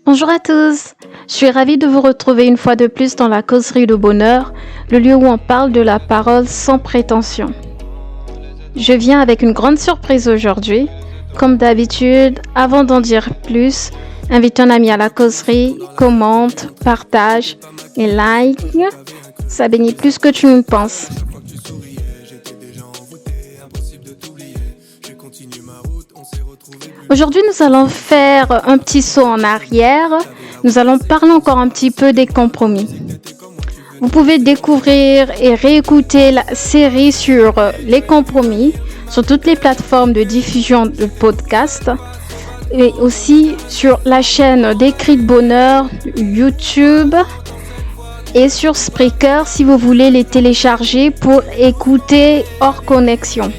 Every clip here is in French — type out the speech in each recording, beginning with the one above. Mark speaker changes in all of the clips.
Speaker 1: Bonjour à tous, je suis ravie de vous retrouver une fois de plus dans la causerie de bonheur, le lieu où on parle de la parole sans prétention. Je viens avec une grande surprise aujourd'hui. Comme d'habitude, avant d'en dire plus, invite un ami à la causerie, commente, partage et like. Ça bénit plus que tu ne penses. Aujourd'hui, nous allons faire un petit saut en arrière. Nous allons parler encore un petit peu des compromis. Vous pouvez découvrir et réécouter la série sur les compromis sur toutes les plateformes de diffusion de podcasts et aussi sur la chaîne d'Écrit de Bonheur, YouTube et sur Spreaker si vous voulez les télécharger pour écouter hors connexion.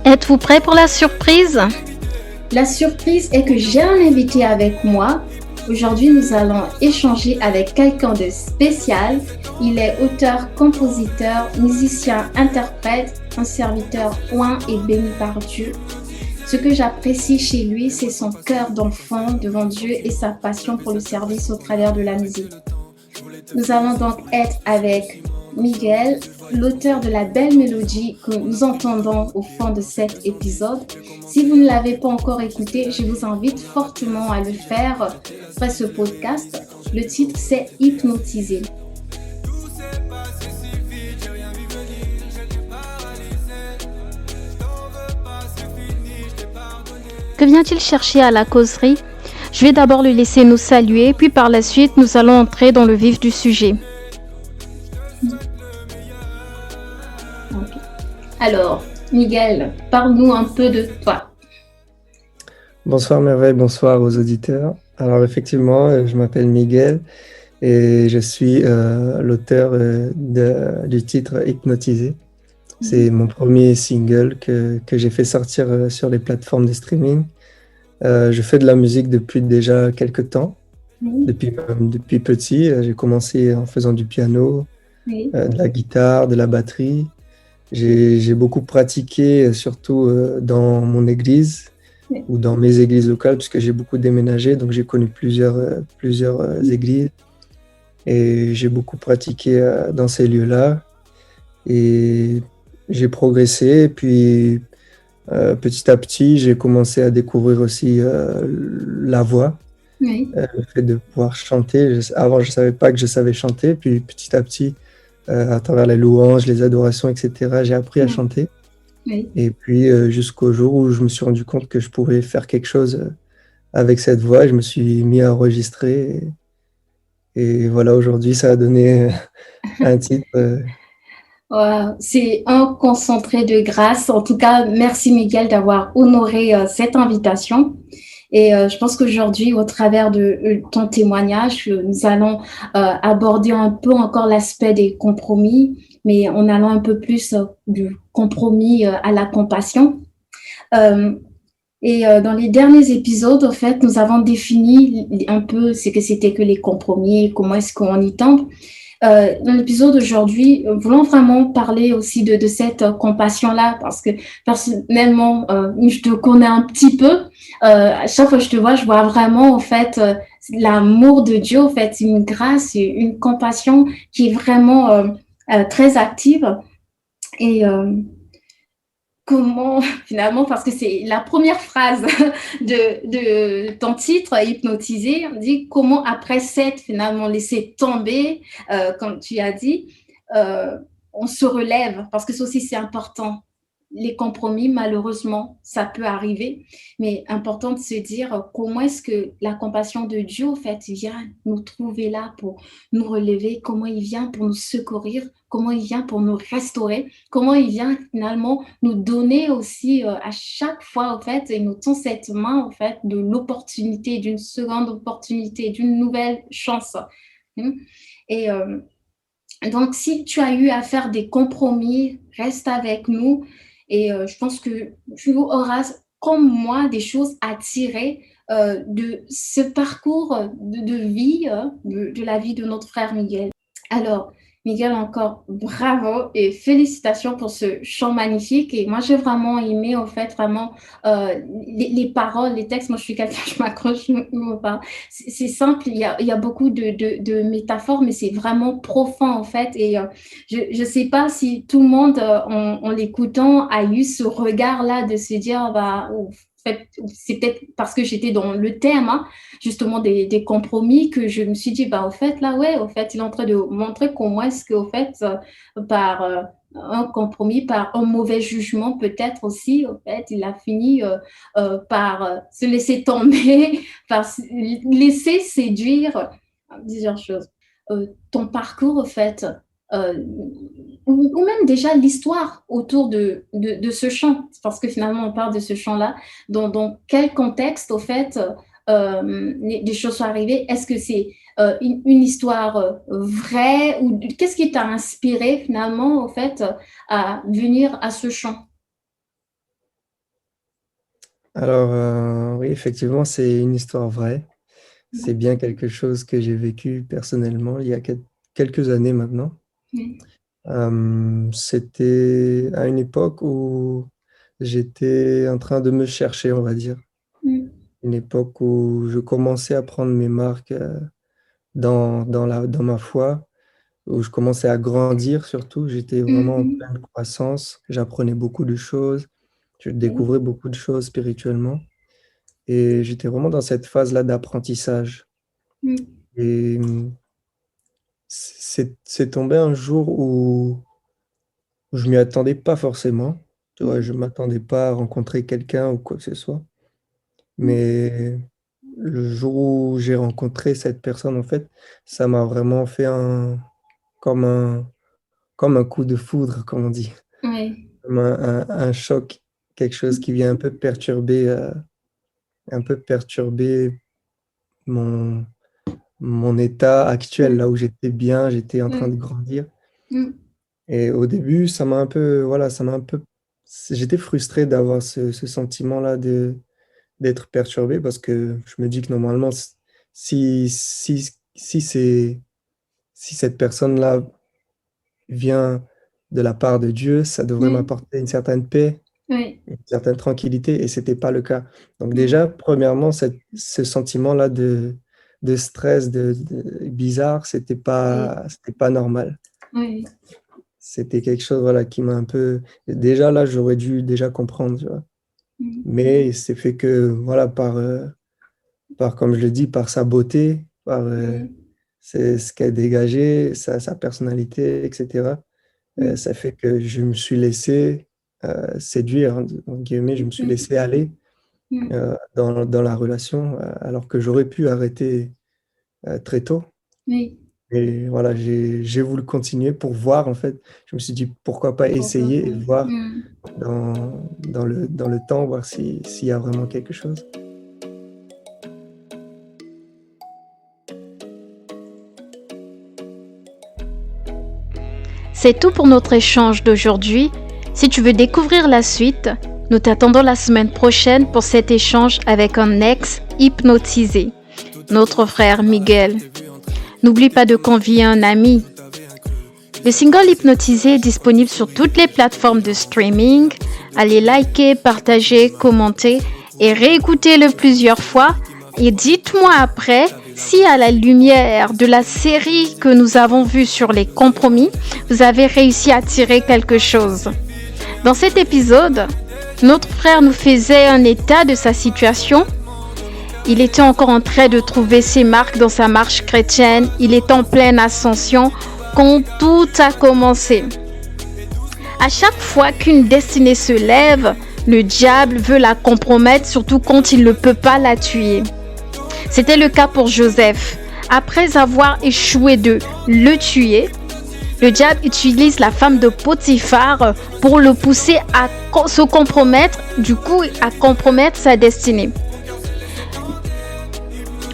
Speaker 1: Êtes-vous prêts pour la surprise?
Speaker 2: La surprise est que j'ai un invité avec moi. Aujourd'hui, nous allons échanger avec quelqu'un de spécial. Il est auteur, compositeur, musicien, interprète, un serviteur oint et béni par Dieu. Ce que j'apprécie chez lui, c'est son cœur d'enfant devant Dieu et sa passion pour le service au travers de la musique. Nous allons donc être avec Miguel, l'auteur de la belle mélodie que nous entendons au fond de cet épisode. Si vous ne l'avez pas encore écouté, je vous invite fortement à le faire après ce podcast. Le titre, c'est Hypnotisé.
Speaker 1: Que vient-il chercher à la causerie? Je vais d'abord le laisser nous saluer, puis par la suite, nous allons entrer dans le vif du sujet.
Speaker 2: Okay. Alors, Miguel, parle-nous un peu de toi.
Speaker 3: Bonsoir Merveille, bonsoir aux auditeurs. Alors effectivement, je m'appelle Miguel et je suis l'auteur du titre Hypnotisé. C'est mon premier single que j'ai fait sortir sur les plateformes de streaming. Je fais de la musique depuis déjà quelques temps, depuis petit. J'ai commencé en faisant du piano, de la guitare, de la batterie. J'ai beaucoup pratiqué, surtout dans mon église ou dans mes églises locales, puisque j'ai beaucoup déménagé, donc j'ai connu plusieurs églises. Et j'ai beaucoup pratiqué dans ces lieux-là. Et j'ai progressé. Et puis, petit à petit, j'ai commencé à découvrir aussi la voix, le fait de pouvoir chanter. Avant, je ne savais pas que je savais chanter. Puis, petit à petit, à travers les louanges, les adorations, etc., j'ai appris à chanter. Et puis, jusqu'au jour où je me suis rendu compte que je pouvais faire quelque chose avec cette voix, je me suis mis à enregistrer. Et voilà, aujourd'hui, ça a donné un titre.
Speaker 2: Wow, c'est un concentré de grâce. En tout cas, merci Miguel d'avoir honoré cette invitation. Et je pense qu'aujourd'hui, au travers de ton témoignage, nous allons aborder un peu encore l'aspect des compromis, mais en allant un peu plus du compromis à la compassion. Dans les derniers épisodes, en fait, nous avons défini un peu ce que c'était que les compromis, comment est-ce qu'on y tente. Dans l'épisode d'aujourd'hui, voulons vraiment parler aussi de cette compassion-là, parce que personnellement, je te connais un petit peu. À chaque fois que je te vois, je vois vraiment en fait l'amour de Dieu, en fait, une grâce, une compassion qui est vraiment très active. Et comment, finalement, parce que c'est la première phrase de ton titre, Hypnotisé, on dit comment après s'être finalement laissé tomber, comme tu as dit, on se relève, parce que ça aussi c'est important. Les compromis, malheureusement, ça peut arriver, mais important de se dire comment est-ce que la compassion de Dieu, en fait, vient nous trouver là pour nous relever, comment il vient pour nous secourir, comment il vient pour nous restaurer, comment il vient finalement nous donner aussi à chaque fois, en fait, il nous tend cette main, en fait, de l'opportunité, d'une seconde opportunité, d'une nouvelle chance. Et donc, si tu as eu à faire des compromis, reste avec nous. Et je pense que tu auras, comme moi, des choses à tirer de ce parcours de vie, de la vie de notre frère Miguel. Alors, Miguel, encore bravo et félicitations pour ce chant magnifique. Et moi, j'ai vraiment aimé, en fait, vraiment les paroles, les textes. Moi, je suis quelqu'un, je m'accroche, me parle. C'est simple, il y a beaucoup de métaphores, mais c'est vraiment profond, en fait. Et je ne sais pas si tout le monde, en l'écoutant, a eu ce regard-là de se dire, bah, en fait, c'est peut-être parce que j'étais dans le thème, hein, justement des compromis que je me suis dit, bah, au fait, là, ouais, au fait, il est en train de montrer comment est-ce qu'au fait, par un compromis, par un mauvais jugement, peut-être aussi, au fait, il a fini par se laisser tomber, par se laisser séduire, plusieurs choses. Ton parcours, au fait, euh, ou même déjà l'histoire autour de ce chant, parce que finalement, on parle de ce chant-là, dans quel contexte, au fait, des choses sont arrivées? Est-ce que c'est une histoire vraie ou qu'est-ce qui t'a inspiré finalement au fait à venir à ce chant?
Speaker 3: Alors, oui, effectivement, c'est une histoire vraie. C'est bien quelque chose que j'ai vécu personnellement il y a quelques années maintenant.
Speaker 2: Mm.
Speaker 3: C'était à une époque où j'étais en train de me chercher, on va dire.
Speaker 2: Mm.
Speaker 3: Une époque où je commençais à prendre mes marques dans ma foi, où je commençais à grandir surtout. J'étais
Speaker 2: Mm.
Speaker 3: vraiment en
Speaker 2: Mm.
Speaker 3: pleine croissance. J'apprenais beaucoup de choses. Je
Speaker 2: Oui.
Speaker 3: découvrais beaucoup de choses spirituellement. Et j'étais vraiment dans cette phase-là d'apprentissage.
Speaker 2: Mm.
Speaker 3: Et c'est tombé un jour où je m'y attendais pas forcément. Tu vois, je m'attendais pas à rencontrer quelqu'un ou quoi que ce soit.
Speaker 2: Mm.
Speaker 3: Mais le jour où j'ai rencontré cette personne, en fait, ça m'a vraiment fait comme un, comme un coup de foudre, comme on dit.
Speaker 2: Oui.
Speaker 3: Comme un choc, quelque chose qui vient un peu perturber mon, mon état actuel, là
Speaker 2: Mm.
Speaker 3: où j'étais bien, j'étais en train de
Speaker 2: Oui.
Speaker 3: grandir.
Speaker 2: Mm.
Speaker 3: Et au début, ça m'a un peu, voilà, ça m'a un peu, j'étais frustré d'avoir ce sentiment-là d'être perturbé parce que je me dis que normalement, si, si, si c'est, si cette personne-là vient de la part de Dieu, ça devrait
Speaker 2: Oui.
Speaker 3: m'apporter une certaine paix,
Speaker 2: Oui.
Speaker 3: une certaine tranquillité, et c'était pas le cas. Donc
Speaker 2: Mm.
Speaker 3: déjà, premièrement, ce sentiment-là de stress, bizarre,
Speaker 2: Oui.
Speaker 3: c'était pas normal.
Speaker 2: Oui.
Speaker 3: C'était quelque chose, voilà, qui m'a un peu... Déjà là, j'aurais dû déjà comprendre, tu vois.
Speaker 2: Mm.
Speaker 3: Mais c'est fait que, voilà, comme je le dis, par sa beauté, par
Speaker 2: Oui.
Speaker 3: c'est ce qu'elle dégageait, sa personnalité, etc.
Speaker 2: Mm.
Speaker 3: Ça fait que je me suis laissé séduire, hein, entre guillemets, je me suis
Speaker 2: Mm.
Speaker 3: laissé aller
Speaker 2: Mm.
Speaker 3: dans la relation, alors que j'aurais pu arrêter très tôt.
Speaker 2: Oui.
Speaker 3: Et voilà, j'ai voulu continuer pour voir, en fait. Je me suis dit, pourquoi pas
Speaker 2: Pourquoi
Speaker 3: essayer
Speaker 2: pas?
Speaker 3: et voir
Speaker 2: Mm.
Speaker 3: dans le temps, voir s'il y a vraiment quelque chose.
Speaker 1: C'est tout pour notre échange d'aujourd'hui. Si tu veux découvrir la suite, nous t'attendons la semaine prochaine pour cet échange avec un ex hypnotisé, notre frère Miguel. N'oublie pas de convier un ami. Le single Hypnotisé est disponible sur toutes les plateformes de streaming. Allez liker, partager, commenter et réécoutez-le plusieurs fois. Et dites-moi après si à la lumière de la série que nous avons vue sur les compromis, vous avez réussi à tirer quelque chose. Dans cet épisode, notre frère nous faisait un état de sa situation. Il était encore en train de trouver ses marques dans sa marche chrétienne. Il est en pleine ascension quand tout a commencé. À chaque fois qu'une destinée se lève, le diable veut la compromettre, surtout quand il ne peut pas la tuer. C'était le cas pour Joseph. Après avoir échoué de le tuer, le diable utilise la femme de Potiphar pour le pousser à se compromettre, du coup à compromettre sa destinée.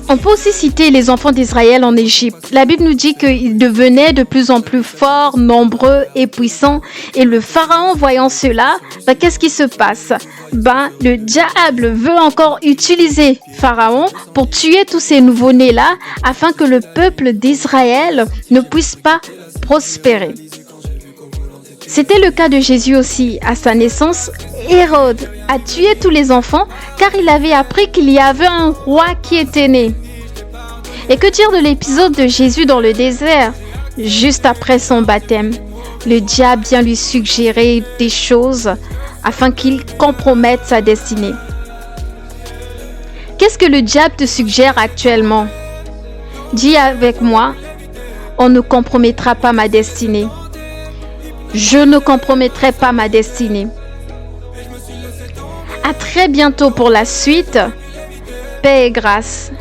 Speaker 1: On peut aussi citer les enfants d'Israël en Égypte. La Bible nous dit qu'ils devenaient de plus en plus forts, nombreux et puissants. Et le pharaon, voyant cela, qu'est-ce qui se passe? Le diable veut encore utiliser Pharaon pour tuer tous ces nouveaux-nés-là afin que le peuple d'Israël ne puisse pas prospérer. C'était le cas de Jésus aussi. À sa naissance, Hérode a tué tous les enfants car il avait appris qu'il y avait un roi qui était né. Et que dire de l'épisode de Jésus dans le désert, juste après son baptême? Le diable vient lui suggérer des choses afin qu'il compromette sa destinée. Qu'est-ce que le diable te suggère actuellement? Dis avec moi, on ne compromettra pas ma destinée. Je ne compromettrai pas ma destinée. À très bientôt pour la suite. Paix et grâce.